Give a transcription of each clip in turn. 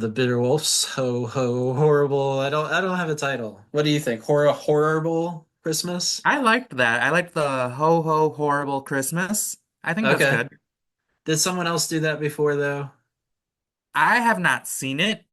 the bitter wolves. Ho ho horrible. I don't have a title. What do you think? Horrible Christmas? I liked that. I liked the ho ho horrible Christmas. I think that's Okay. good. Did someone else do that before though? I have not seen it.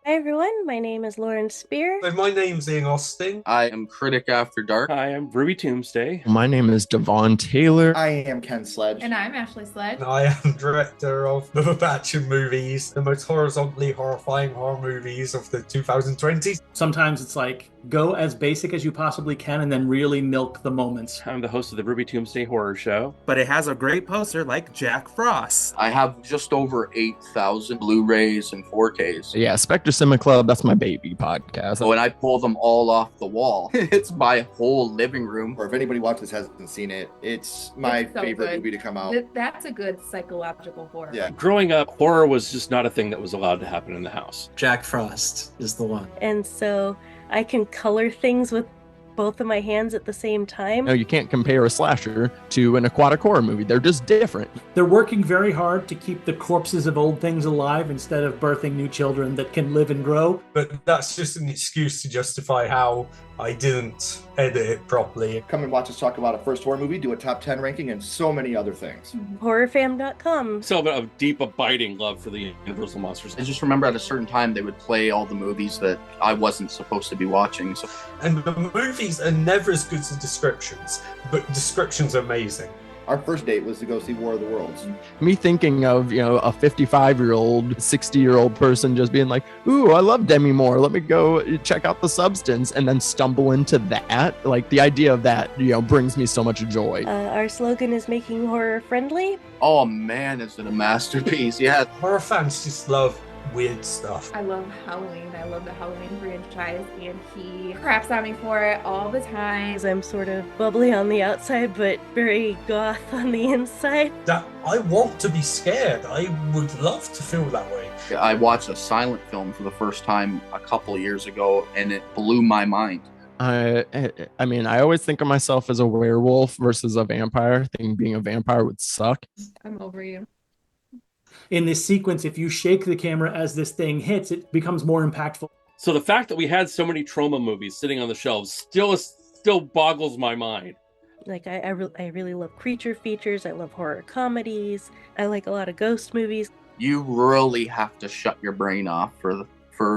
Hi everyone, my name is Lauren Spear. So my name's Ian Austin. I am Critic After Dark. Hi, I'm Ruby Tombstay. My name is Devon Taylor. I am Ken Sledge. And I'm Ashley Sledge. And I am director of the batch of movies, the most horizontally horrifying horror movies of the 2020s. Sometimes it's like, go as basic as you possibly can and then really milk the moments. I'm the host of the Ruby Tombstay Horror Show. But it has a great poster like Jack Frost. I have just over 8,000 Blu-rays and 4Ks. Yeah, Spectre Cinema Club, that's my baby podcast. So when I pull them all off the wall, it's my whole living room. Or if anybody watches hasn't seen it, it's my so favorite good. movie to come out. That's a good psychological horror. Yeah. Growing up, horror was just not a thing that was allowed to happen in the house. Jack Frost is the one. And so I can color things with both of my hands at the same time. No, you can't compare a slasher to an aquatic horror movie. They're just different. They're working very hard to keep the corpses of old things alive instead of birthing new children that can live and grow. But that's just an excuse to justify how I didn't edit it properly. Come and watch us talk about a first horror movie, do a top 10 ranking, and so many other things. Horrorfam.com. So a deep, abiding love for the Universal Monsters. I just remember at a certain time they would play all the movies that I wasn't supposed to be watching. So And the movies are never as good as the descriptions, but descriptions are amazing. Our first date was to go see War of the Worlds. Me thinking of, a 55-year-old, 60-year-old person just being like, ooh, I love Demi Moore. Let me go check out The Substance, and then stumble into that. Like, the idea of that, brings me so much joy. Our slogan is making horror friendly. oh man, is it a masterpiece? Yeah. Horror fans just love weird stuff. I love Halloween. I love the Halloween franchise, and he craps on me for it all the time. I'm sort of bubbly on the outside, but very goth on the inside. That I want to be scared. I would love to feel that way. I watched a silent film for the first time a couple of years ago, and it blew my mind. I always think of myself as a werewolf versus a vampire. I think being a vampire would suck. I'm over you. In this sequence, if you shake the camera as this thing hits, it becomes more impactful. So the fact that we had so many trauma movies sitting on the shelves still boggles my mind. Like, I really love creature features. I love horror comedies. I like a lot of ghost movies. You really have to shut your brain off for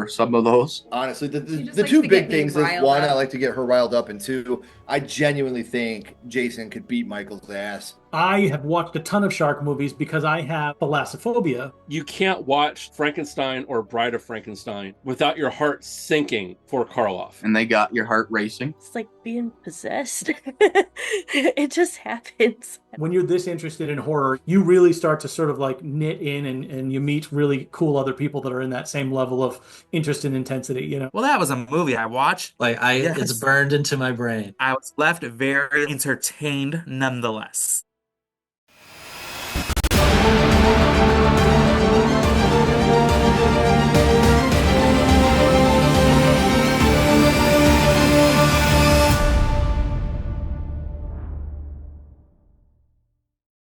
some of those. Honestly, She the just likes two to big get me things is riled one, up. I like to get her riled up, and two, I genuinely think Jason could beat Michael's ass. I have watched a ton of shark movies because I have thalassophobia. You can't watch Frankenstein or Bride of Frankenstein without your heart sinking for Karloff. And they got your heart racing. It's like being possessed. It just happens. When you're this interested in horror, you really start to sort of like knit in and you meet really cool other people that are in that same level of interest and intensity. Well, that was a movie I watched. Like Yes. it's burned into my brain. I was left very entertained nonetheless.